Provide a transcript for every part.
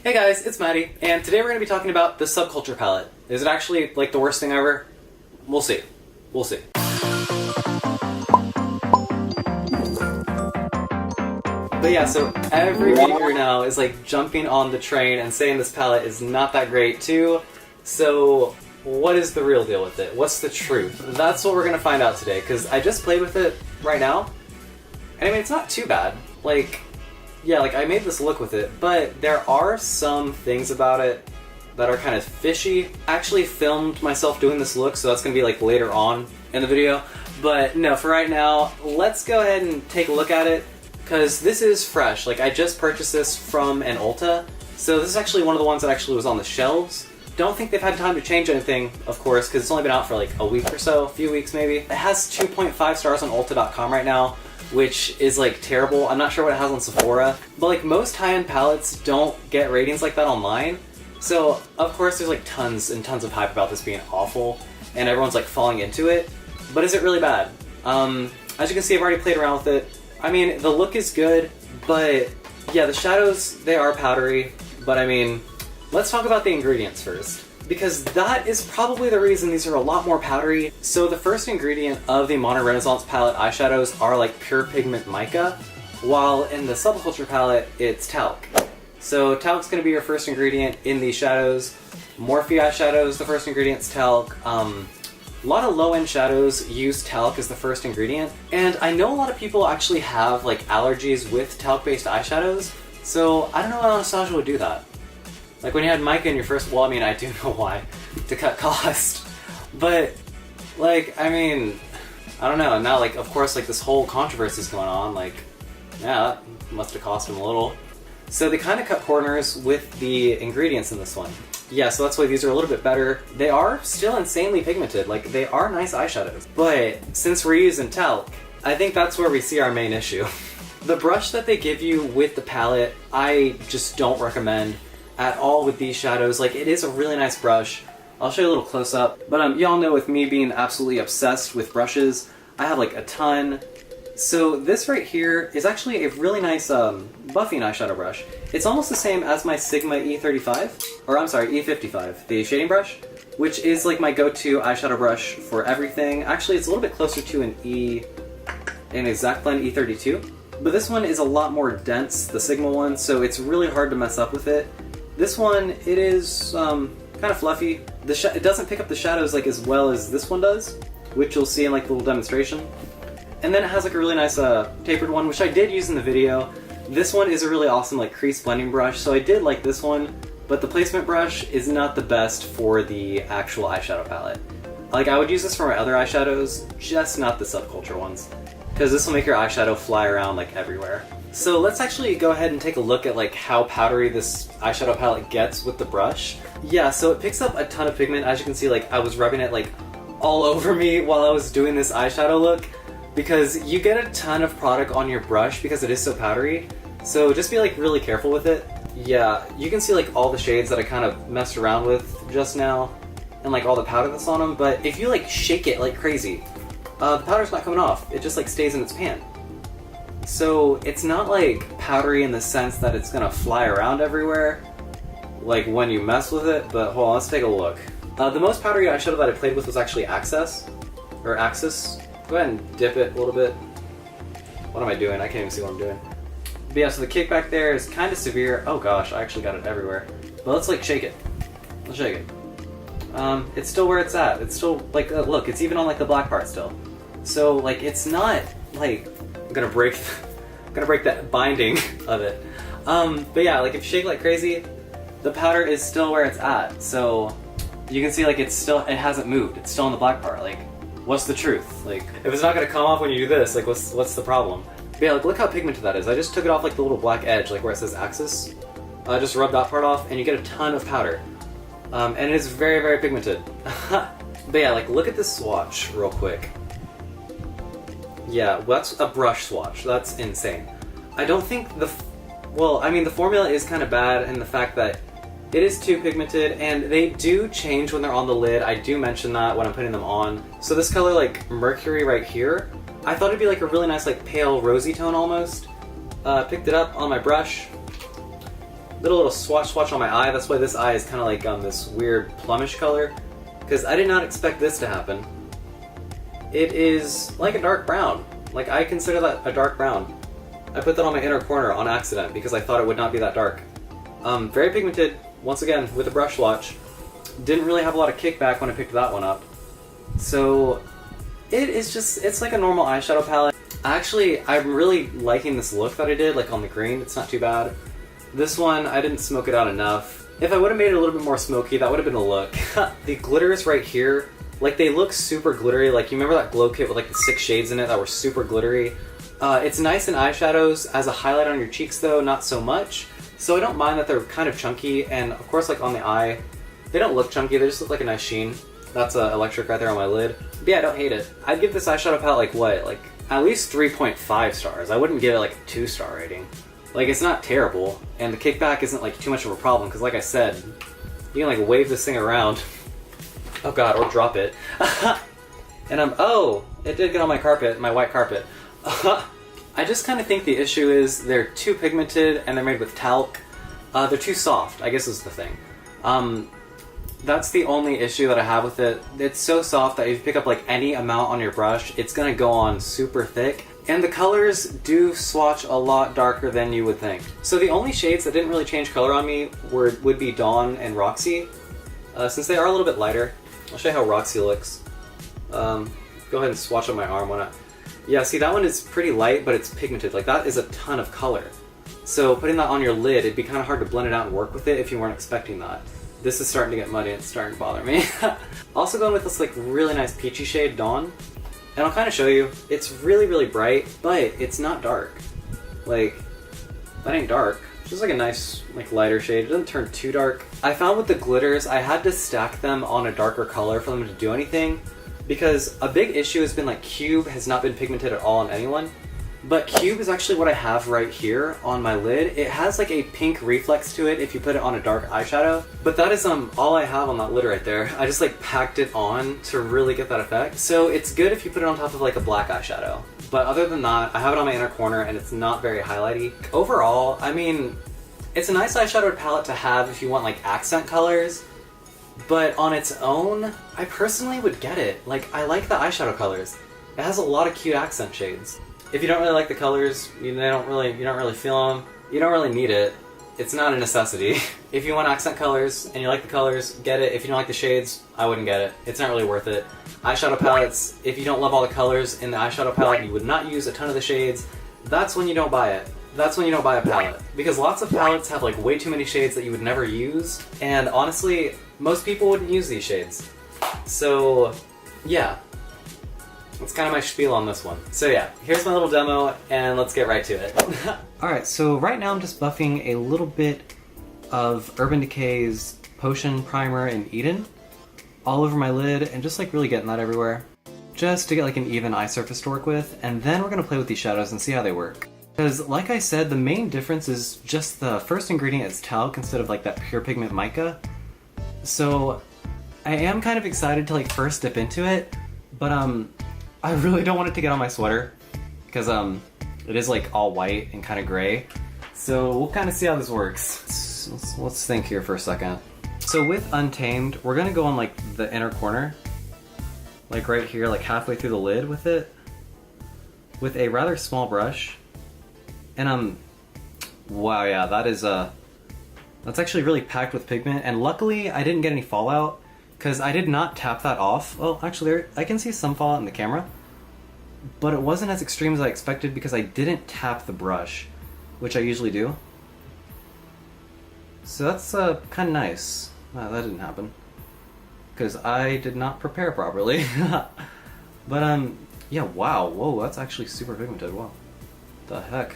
Hey guys, it's Maddie, and today we're going to be talking about the Subculture palette. Is it actually like the worst thing ever? We'll see. We'll see. But yeah, so every viewer now is like jumping on the train and saying this palette is not that great too. So what is the real deal with it? What's the truth? That's what we're going to find out today, because I just played with it right now. And I mean, it's not too bad. Yeah, I made this look with it, but there are some things about it that are kind of fishy. I actually filmed myself doing this look, so that's going to be like later on in the video. But no, for right now, let's go ahead and take a look at it, because this is fresh. Like, I just purchased this from an Ulta, so this is actually one of the ones that actually was on the shelves. Don't think they've had time to change anything, of course, because it's only been out for like a week or so, a few weeks maybe. It has 2.5 stars on Ulta.com right now, which is like terrible. I'm not sure what it has on Sephora, but like most high-end palettes don't get ratings like that online. So of course there's like tons and tons of hype about this being awful, and everyone's like falling into it. But is it really bad? As you can see, I've already played around with it. I mean, the look is good, but yeah, the shadows, they are powdery. But I mean, let's talk about the ingredients first, because that is probably the reason these are a lot more powdery. So the first ingredient of the Modern Renaissance palette eyeshadows are like pure pigment mica, while in the Subculture palette it's talc. So talc's going to be your first ingredient in these shadows. Morphe eyeshadows, the first ingredient's talc. A lot of low-end shadows use talc as the first ingredient, and I know a lot of people actually have like allergies with talc-based eyeshadows, so I don't know how Anastasia would do that. Like when you had mica in your first, well, I mean, I do know why, to cut cost, but like, I mean, I don't know. Now, like, of course, like this whole controversy is going on. Like, yeah, that must have cost them a little. So they kind of cut corners with the ingredients in this one. Yeah, so that's why these are a little bit better. They are still insanely pigmented. Like, they are nice eyeshadows, but since we're using talc, I think that's where we see our main issue. The brush that they give you with the palette, I just don't recommend at all with these shadows. Like, it is a really nice brush. I'll show you a little close up, but y'all know with me being absolutely obsessed with brushes, I have like a ton. So this right here is actually a really nice buffing eyeshadow brush. It's almost the same as my Sigma E35, or I'm sorry, E55, the shading brush, which is like my go-to eyeshadow brush for everything. Actually, it's a little bit closer to an Exact Blend E32, but this one is a lot more dense, the Sigma one, so it's really hard to mess up with it. This one, it is kind of fluffy. It doesn't pick up the shadows like as well as this one does, which you'll see in like the little demonstration. And then it has like a really nice tapered one, which I did use in the video. This one is a really awesome like crease blending brush, so I did like this one, but the placement brush is not the best for the actual eyeshadow palette. Like, I would use this for my other eyeshadows, just not the Subculture ones, because this will make your eyeshadow fly around like everywhere. So let's actually go ahead and take a look at like how powdery this eyeshadow palette gets with the brush. Yeah, so it picks up a ton of pigment. As you can see, like I was rubbing it like all over me while I was doing this eyeshadow look, because you get a ton of product on your brush because it is so powdery. So just be like really careful with it. Yeah, you can see like all the shades that I kind of messed around with just now, and like all the powder that's on them, but if you like shake it like crazy, the powder's not coming off. It just like stays in its pan. So it's not like powdery in the sense that it's gonna fly around everywhere, like when you mess with it, but hold on, let's take a look. The most powdery eyeshadow that I played with was actually Axis. Go ahead and dip it a little bit. What am I doing? I can't even see what I'm doing. But yeah, so the kickback there is kind of severe. Oh gosh, I actually got it everywhere. But let's like shake it. Let's shake it. It's still where it's at. It's still like, look, it's even on like the black part still. So like, it's not like, I'm gonna break that binding of it. But yeah, like if you shake like crazy, the powder is still where it's at. So you can see like it hasn't moved. It's still on the black part. Like, what's the truth? Like, if it's not gonna come off when you do this, like what's the problem? But yeah, like look how pigmented that is. I just took it off like the little black edge, like where it says Axis. Just rub that part off and you get a ton of powder. And it is very, very pigmented. But yeah, like look at this swatch real quick. Yeah, that's a brush swatch. That's insane. I don't think the formula is kind of bad in the fact that it is too pigmented, and they do change when they're on the lid. I do mention that when I'm putting them on. So this color, like Mercury right here, I thought it'd be like a really nice like pale rosy tone almost. Picked it up on my brush. Did a little swatch on my eye. That's why this eye is kind of like this weird plumish color, because I did not expect this to happen. It is like a dark brown. Like, I consider that a dark brown. I put that on my inner corner on accident because I thought it would not be that dark. Very pigmented, once again, with a brush swatch. Didn't really have a lot of kickback when I picked that one up. So, it is just, it's like a normal eyeshadow palette. Actually, I'm really liking this look that I did, like on the green. It's not too bad. This one, I didn't smoke it out enough. If I would have made it a little bit more smoky, that would have been a look. The glitters right here, like, they look super glittery. Like, you remember that glow kit with like the 6 shades in it that were super glittery? It's nice in eyeshadows. As a highlight on your cheeks though, not so much. So I don't mind that they're kind of chunky, and of course, like on the eye, they don't look chunky, they just look like a nice sheen. That's electric right there on my lid. But yeah, I don't hate it. I'd give this eyeshadow palette like what? Like at least 3.5 stars. I wouldn't give it like a 2-star rating. Like, it's not terrible, and the kickback isn't like too much of a problem, because like I said, you can like wave this thing around. Oh god, or drop it. And oh, it did get on my carpet, my white carpet. I just kind of think the issue is they're too pigmented and they're made with talc. They're too soft, I guess is the thing. That's the only issue that I have with it. It's so soft that if you pick up like any amount on your brush, it's gonna go on super thick. And the colors do swatch a lot darker than you would think. So the only shades that didn't really change color on me would be Dawn and Roxy. Since they are a little bit lighter, I'll show you how Roxy looks. Go ahead and swatch on my arm, why not? Yeah, see, that one is pretty light, but it's pigmented. Like, that is a ton of color. So putting that on your lid, it'd be kind of hard to blend it out and work with it if you weren't expecting that. This is starting to get muddy, it's starting to bother me. Also going with this like really nice peachy shade, Dawn. And I'll kind of show you. It's really, really bright, but it's not dark. Like, that ain't dark. It's just like a nice, like, lighter shade. It doesn't turn too dark. I found with the glitters, I had to stack them on a darker color for them to do anything, because a big issue has been like Cube has not been pigmented at all on anyone. But Cube is actually what I have right here on my lid. It has like a pink reflex to it if you put it on a dark eyeshadow. But that is all I have on that lid right there. I just like packed it on to really get that effect. So it's good if you put it on top of like a black eyeshadow. But other than that, I have it on my inner corner and it's not very highlighty. Overall, I mean, it's a nice eyeshadow palette to have if you want like accent colors. But on its own, I personally would get it. Like, I like the eyeshadow colors. It has a lot of cute accent shades. If you don't really like the colors, you don't really feel them, you don't really need it. It's not a necessity. If you want accent colors and you like the colors, get it. If you don't like the shades, I wouldn't get it. It's not really worth it. Eyeshadow palettes, if you don't love all the colors in the eyeshadow palette and you would not use a ton of the shades, that's when you don't buy it. That's when you don't buy a palette. Because lots of palettes have like way too many shades that you would never use, and honestly, most people wouldn't use these shades. So, yeah. That's kind of my spiel on this one. So yeah, here's my little demo, and let's get right to it. Alright, so right now I'm just buffing a little bit of Urban Decay's Potion Primer in Eden all over my lid, and just like really getting that everywhere. Just to get like an even eye surface to work with, and then we're going to play with these shadows and see how they work. Because like I said, the main difference is just the first ingredient is talc instead of like that pure pigment mica. So I am kind of excited to like first dip into it, but I really don't want it to get on my sweater, because it is like all white and kind of gray. So we'll kind of see how this works. Let's think here for a second. So with Untamed, we're gonna go on like the inner corner, like right here, like halfway through the lid with it, with a rather small brush. And wow, yeah, that is that's actually really packed with pigment, and luckily I didn't get any fallout, because I did not tap that off. Well, actually, I can see some fallout in the camera, but it wasn't as extreme as I expected because I didn't tap the brush, which I usually do. So that's kind of nice. That didn't happen, because I did not prepare properly. But yeah, wow, whoa, that's actually super pigmented. Wow, the heck.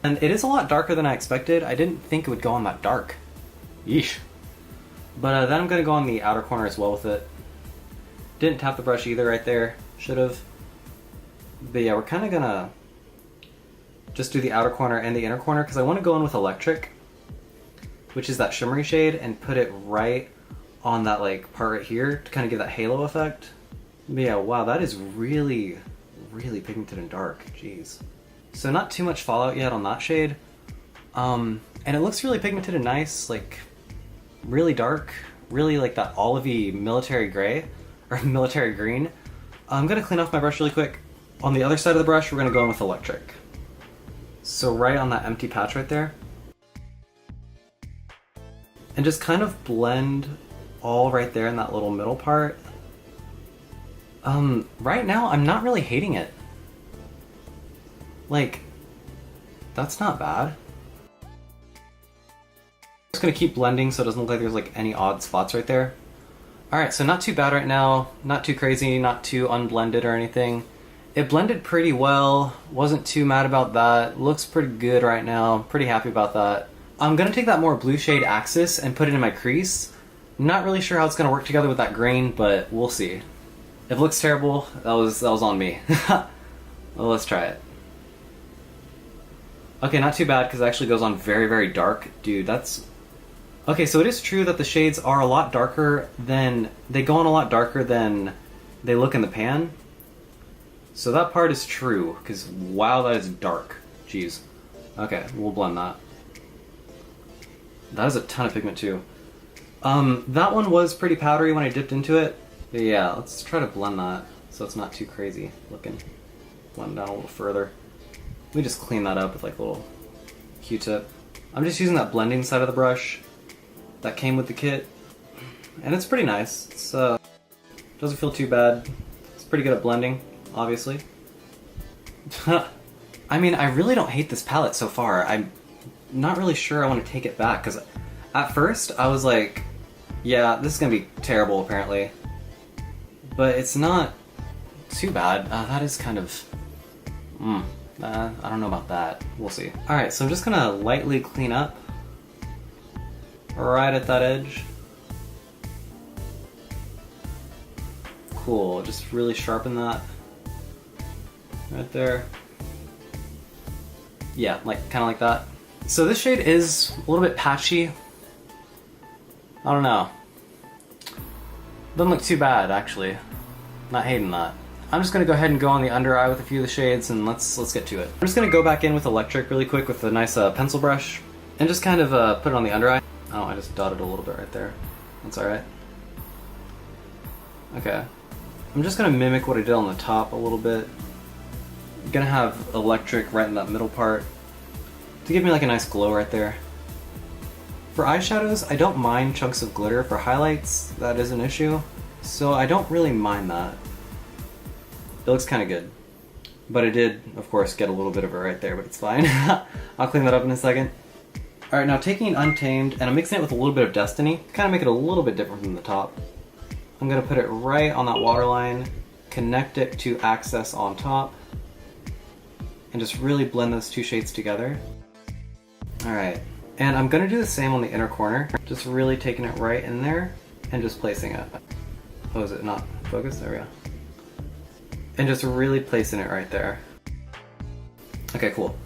And it is a lot darker than I expected. I didn't think it would go on that dark. Yeesh. But then I'm going to go on the outer corner as well with it. Didn't tap the brush either right there. Should have. But yeah, we're kind of going to just do the outer corner and the inner corner, because I want to go in with Electric, which is that shimmery shade, and put it right on that like part right here to kind of give that halo effect. But yeah, wow, that is really, really pigmented and dark. Jeez. So not too much fallout yet on that shade. And it looks really pigmented and nice, like really dark, really like that olivey military gray, or military green. I'm gonna clean off my brush really quick. On the other side of the brush, we're gonna go in with electric. So right on that empty patch right there. And just kind of blend all right there in that little middle part. Right now, I'm not really hating it. Like, that's not bad. Just gonna keep blending so it doesn't look like there's like any odd spots right there. Alright, so not too bad right now, not too crazy, not too unblended or anything. It blended pretty well, wasn't too mad about that, looks pretty good right now, pretty happy about that. I'm gonna take that more blue shade Axis and put it in my crease. Not really sure how it's gonna work together with that grain, but we'll see. If it looks terrible, that was on me. Well, let's try it. Okay, not too bad because it actually goes on very, very dark. Dude, that's... Okay, so it is true that the shades are a lot darker than... They go on a lot darker than they look in the pan. So that part is true, because wow, that is dark. Jeez. Okay, we'll blend that. That is a ton of pigment too. That one was pretty powdery when I dipped into it. But yeah, let's try to blend that so it's not too crazy looking. Blend down a little further. Let me just clean that up with like a little Q-tip. I'm just using that blending side of the brush that came with the kit. And it's pretty nice. It's doesn't feel too bad. It's pretty good at blending, obviously. I mean, I really don't hate this palette so far. I'm not really sure I want to take it back, because at first I was like, yeah, this is gonna be terrible apparently. But it's not too bad. That is kind of... I don't know about that. We'll see. Alright, so I'm just gonna lightly clean up right at that edge. Cool, just really sharpen that right there. Yeah, like kind of like that. So this shade is a little bit patchy. I don't know. Doesn't look too bad, actually. Not hating that. I'm just gonna go ahead and go on the under eye with a few of the shades, and let's get to it. I'm just gonna go back in with electric really quick with a nice pencil brush, and just kind of put it on the under eye. Oh, I just dotted a little bit right there. That's alright. Okay. I'm just gonna mimic what I did on the top a little bit. I'm gonna have electric right in that middle part to give me like a nice glow right there. For eyeshadows, I don't mind chunks of glitter. For highlights, that is an issue, so I don't really mind that. It looks kind of good. But I did, of course, get a little bit of it right there, but it's fine. I'll clean that up in a second. Alright, now taking Untamed, and I'm mixing it with a little bit of Destiny, kind of make it a little bit different from the top. I'm going to put it right on that waterline, connect it to Access on top, and just really blend those two shades together. Alright, and I'm going to do the same on the inner corner, just really taking it right in there, and just placing it. Oh, is it not focused? There we go. And just really placing it right there. Okay, cool.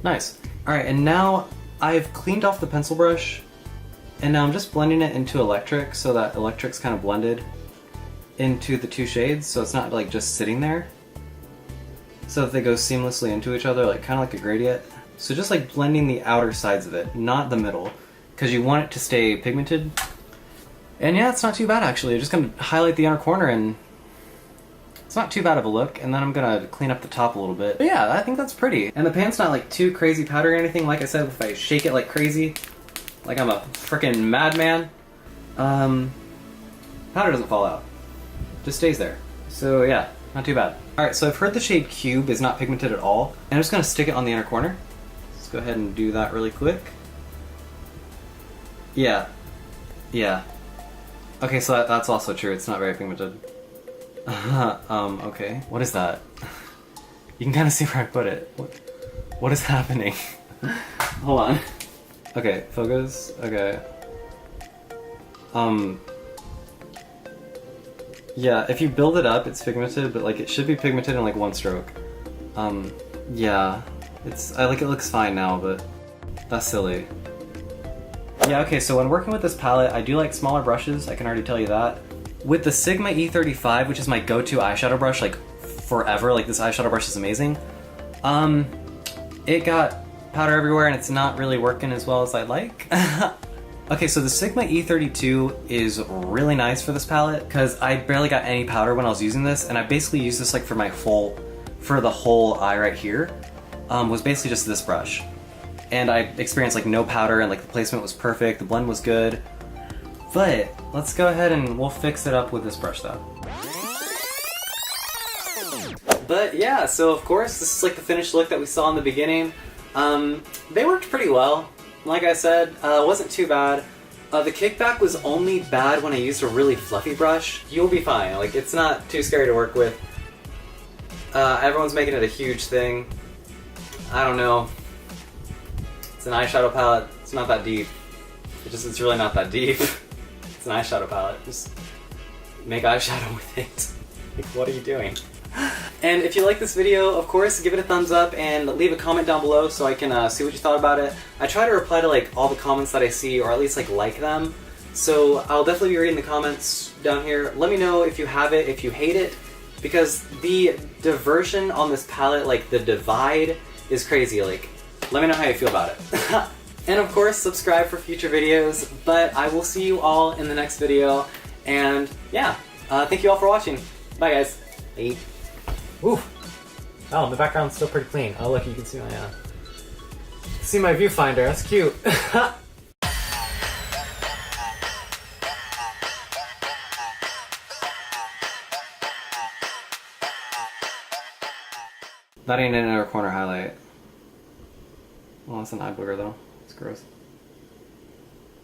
Nice. Alright, and now I've cleaned off the pencil brush, and now I'm just blending it into electric so that electric's kind of blended into the two shades, so it's not like just sitting there. So that they go seamlessly into each other, like kind of like a gradient. So just like blending the outer sides of it, not the middle, because you want it to stay pigmented. And yeah, it's not too bad actually. I'm just gonna highlight the inner corner and it's not too bad of a look, and then I'm gonna clean up the top a little bit. But yeah, I think that's pretty. And the pan's not like too crazy powdery or anything. Like I said, if I shake it like crazy, like I'm a freaking madman, powder doesn't fall out. Just stays there. So yeah, not too bad. Alright, so I've heard the shade Cube is not pigmented at all, and I'm just gonna stick it on the inner corner. Let's go ahead and do that really quick. Yeah. Yeah. Okay, so that's also true. It's not very pigmented. Okay. What is that? You can kind of see where I put it. What is happening? Hold on. Okay, focus. Okay. Yeah, if you build it up, it's pigmented, but like it should be pigmented in like one stroke. Yeah. I like it looks fine now, but that's silly. Yeah, okay, so when working with this palette, I do like smaller brushes, I can already tell you that. With the Sigma E35, which is my go-to eyeshadow brush, like forever, like this eyeshadow brush is amazing, it got powder everywhere and it's not really working as well as I'd like. Okay, so the Sigma E32 is really nice for this palette because I barely got any powder when I was using this, and I basically used this like for the whole eye right here, was basically just this brush. And I experienced like no powder, and like the placement was perfect, the blend was good. But let's go ahead and we'll fix it up with this brush though. But yeah, so of course this is like the finished look that we saw in the beginning. They worked pretty well. Like I said, it wasn't too bad. The kickback was only bad when I used a really fluffy brush. You'll be fine, like it's not too scary to work with. Everyone's making it a huge thing. I don't know. It's an eyeshadow palette, it's not that deep. It's really not that deep. It's an eyeshadow palette, just make eyeshadow with it. Like, what are you doing? And if you like this video, of course, give it a thumbs up and leave a comment down below so I can see what you thought about it. I try to reply to like all the comments that I see, or at least like them. So I'll definitely be reading the comments down here. Let me know if you have it, if you hate it, because the diversion on this palette, like the divide, is crazy. Like, let me know how you feel about it. And of course, subscribe for future videos, but I will see you all in the next video. And yeah, thank you all for watching. Bye guys. Bye. Ooh. Oh, the background's still pretty clean. Oh look, you can see my viewfinder. That's cute. That ain't an inner corner highlight. Well, that's an eye booger though. It's gross.